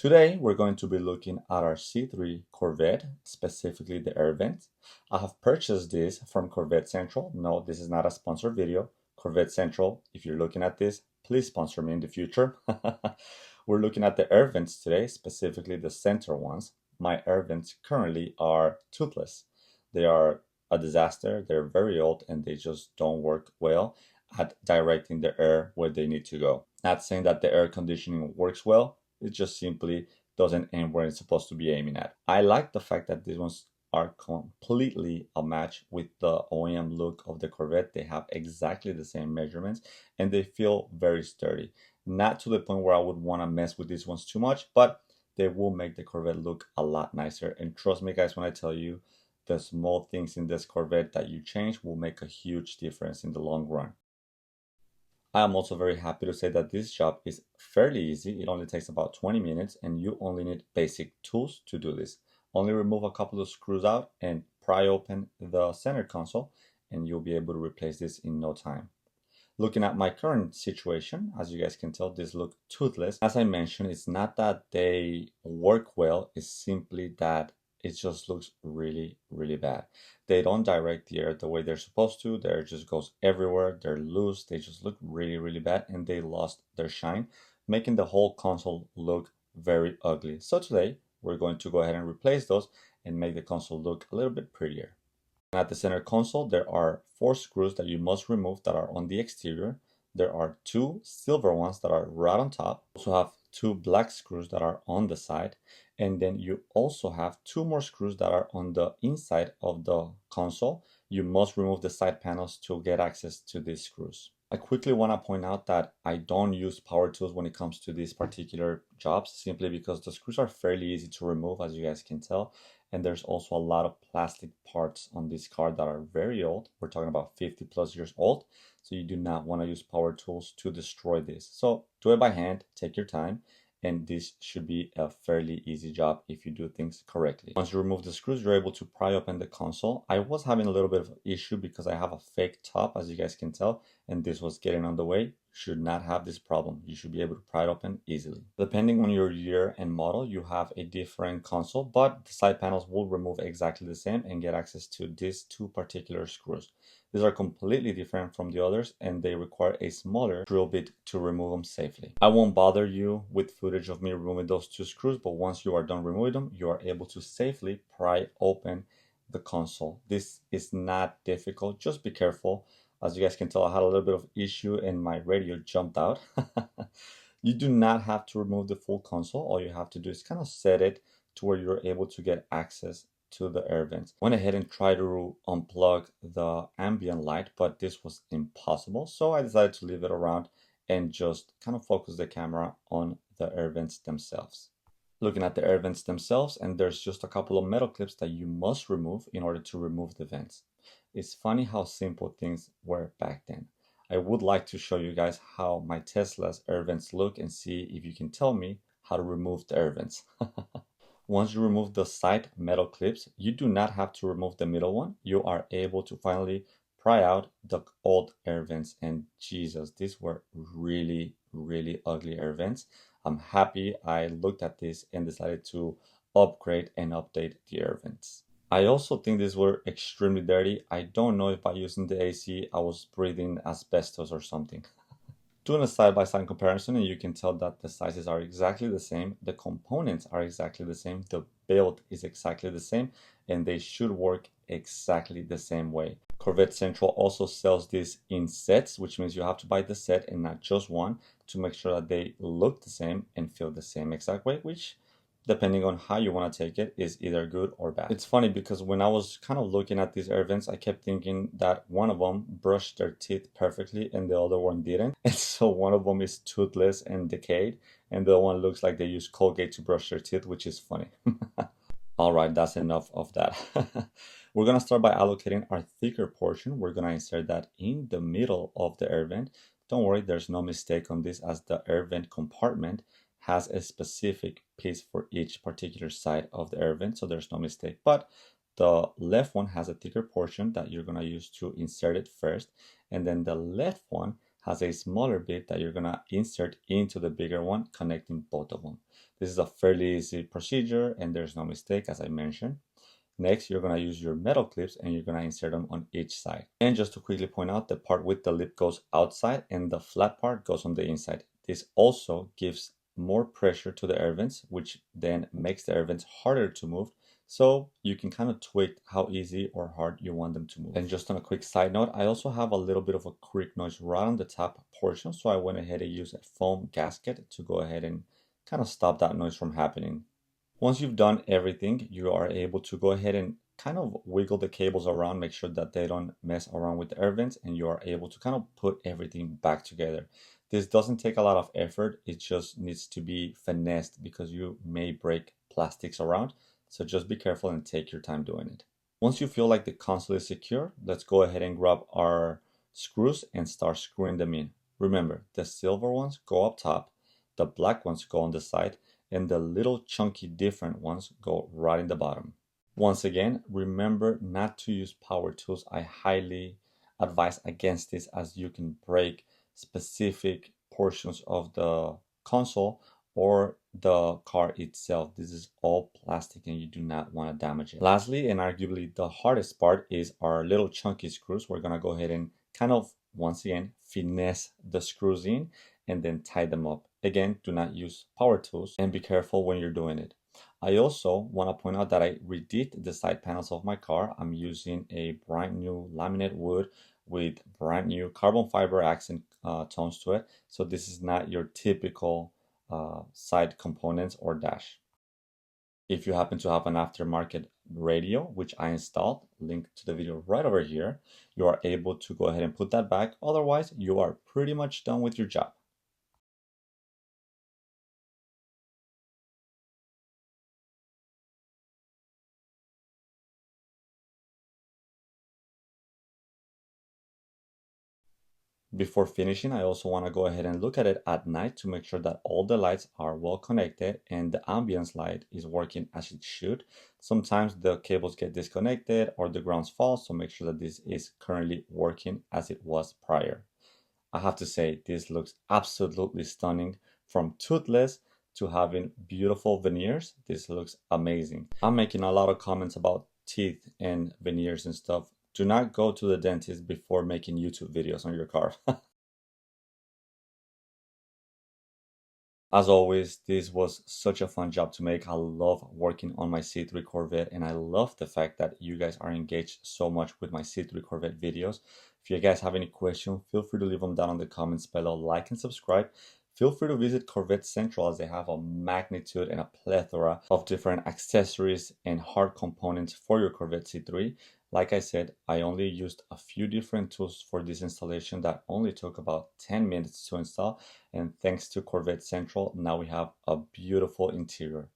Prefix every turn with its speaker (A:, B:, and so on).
A: Today, we're going to be looking at our C3 Corvette, specifically the air vent. I have purchased this from Corvette Central. No, this is not a sponsored video. Corvette Central, if you're looking at this, please sponsor me in the future. We're looking at the air vents today, specifically the center ones. My air vents currently are toothless. They are a disaster. They're very old and they just don't work well at directing the air where they need to go. Not saying that the air conditioning works well, it just simply doesn't aim where it's supposed to be aiming at. I like the fact that these ones are completely a match with the OEM look of the Corvette. They have exactly the same measurements and they feel very sturdy. Not to the point where I would want to mess with these ones too much, but they will make the Corvette look a lot nicer. And trust me guys when I tell you, the small things in this Corvette that you change will make a huge difference in the long run. I am also very happy to say that this job is fairly easy. It only takes about 20 minutes and you only need basic tools to do this. Only remove a couple of screws out and pry open the center console and you'll be able to replace this in no time. Looking at my current situation, as you guys can tell, these look toothless. As I mentioned, it's not that they work well, it's simply that it just looks really, really bad. They don't direct the air the way they're supposed to. The air just goes everywhere. They're loose. They just look really, really bad and they lost their shine, making the whole console look very ugly. So today, we're going to go ahead and replace those and make the console look a little bit prettier. At the center console, there are 4 screws that you must remove that are on the exterior. There are 2 silver ones that are right on top. You also have 2 black screws that are on the side. And then you also have 2 more screws that are on the inside of the console. You must remove the side panels to get access to these screws. I quickly want to point out that I don't use power tools when it comes to these particular jobs, simply because the screws are fairly easy to remove, as you guys can tell. And there's also a lot of plastic parts on this car that are very old. We're talking about 50 plus years old. So you do not want to use power tools to destroy this. So do it by hand, take your time. And this should be a fairly easy job if you do things correctly. Once you remove the screws, you're able to pry open the console. I was having a little bit of an issue because I have a fake top, as you guys can tell, and this was getting on the way. You should not have this problem. You should be able to pry it open easily. Depending on your year and model, you have a different console, but the side panels will remove exactly the same and get access to these 2 particular screws. These are completely different from the others and they require a smaller drill bit to remove them safely. I won't bother you with footage of me removing those 2 screws, but once you are done removing them, you are able to safely pry open the console. This is not difficult, just be careful. As you guys can tell, I had a little bit of issue and my radio jumped out. You do not have to remove the full console. All you have to do is kind of set it to where you're able to get access to the air vents. Went ahead and tried to unplug the ambient light, but this was impossible. So I decided to leave it around and just kind of focus the camera on the air vents themselves. Looking at the air vents themselves, and there's just a couple of metal clips that you must remove in order to remove the vents. It's funny how simple things were back then. I would like to show you guys how my Tesla's air vents look and see if you can tell me how to remove the air vents. Once you remove the side metal clips, you do not have to remove the middle one. You are able to finally pry out the old air vents. And Jesus, these were really, really ugly air vents. I'm happy I looked at this and decided to upgrade and update the air vents. I also think these were extremely dirty. I don't know if by using the AC, I was breathing asbestos or something. Doing a side-by-side comparison and you can tell that the sizes are exactly the same, the components are exactly the same, the build is exactly the same, and they should work exactly the same way. Corvette Central also sells this in sets, which means you have to buy the set and not just one to make sure that they look the same and feel the same exact way, which depending on how you want to take it, is either good or bad. It's funny because when I was kind of looking at these air vents, I kept thinking that one of them brushed their teeth perfectly and the other one didn't. And so one of them is toothless and decayed, and the other one looks like they use Colgate to brush their teeth, which is funny. All right, that's enough of that. We're going to start by allocating our thicker portion. We're going to insert that in the middle of the air vent. Don't worry, there's no mistake on this, as the air vent compartment has a specific piece for each particular side of the air vent, so there's no mistake. But the left one has a thicker portion that you're going to use to insert it first, and then the left one has a smaller bit that you're gonna insert into the bigger one, connecting both of them. This is a fairly easy procedure and there's no mistake, as I mentioned. Next, you're gonna use your metal clips and you're gonna insert them on each side. And just to quickly point out, the part with the lip goes outside and the flat part goes on the inside. This also gives more pressure to the air vents, which then makes the air vents harder to move. So you can kind of tweak how easy or hard you want them to move. And just on a quick side note, I also have a little bit of a creak noise right on the top portion. So I went ahead and used a foam gasket to go ahead and kind of stop that noise from happening. Once you've done everything, you are able to go ahead and kind of wiggle the cables around, make sure that they don't mess around with the air vents, and you are able to kind of put everything back together. This doesn't take a lot of effort, it just needs to be finessed because you may break plastics around, so just be careful and take your time doing it. Once you feel like the console is secure, let's go ahead and grab our screws and start screwing them in. Remember, the silver ones go up top, the black ones go on the side, and the little chunky different ones go right in the bottom. Once again, remember not to use power tools. I highly advise against this as you can break specific portions of the console or the car itself. This is all plastic and you do not want to damage it. Lastly, and arguably the hardest part, is our little chunky screws. We're gonna go ahead and kind of, once again, finesse the screws in and then tie them up. Again, do not use power tools and be careful when you're doing it. I also want to point out that I redid the side panels of my car. I'm using a brand new laminate wood with brand new carbon fiber accent tones to it. So this is not your typical side components or dash. If you happen to have an aftermarket radio, which I installed, link to the video right over here, you are able to go ahead and put that back. Otherwise, you are pretty much done with your job. Before finishing, I also want to go ahead and look at it at night to make sure that all the lights are well connected and the ambience light is working as it should. Sometimes the cables get disconnected or the grounds fall, so make sure that this is currently working as it was prior. I have to say, this looks absolutely stunning. From toothless to having beautiful veneers, this looks amazing. I'm making a lot of comments about teeth and veneers and stuff. Do not go to the dentist before making YouTube videos on your car. As always, this was such a fun job to make. I love working on my C3 Corvette, and I love the fact that you guys are engaged so much with my C3 Corvette videos. If you guys have any questions, feel free to leave them down in the comments below. Like and subscribe. Feel free to visit Corvette Central as they have a magnitude and a plethora of different accessories and hard components for your Corvette C3. Like I said, I only used a few different tools for this installation that only took about 10 minutes to install. And thanks to Corvette Central, now we have a beautiful interior.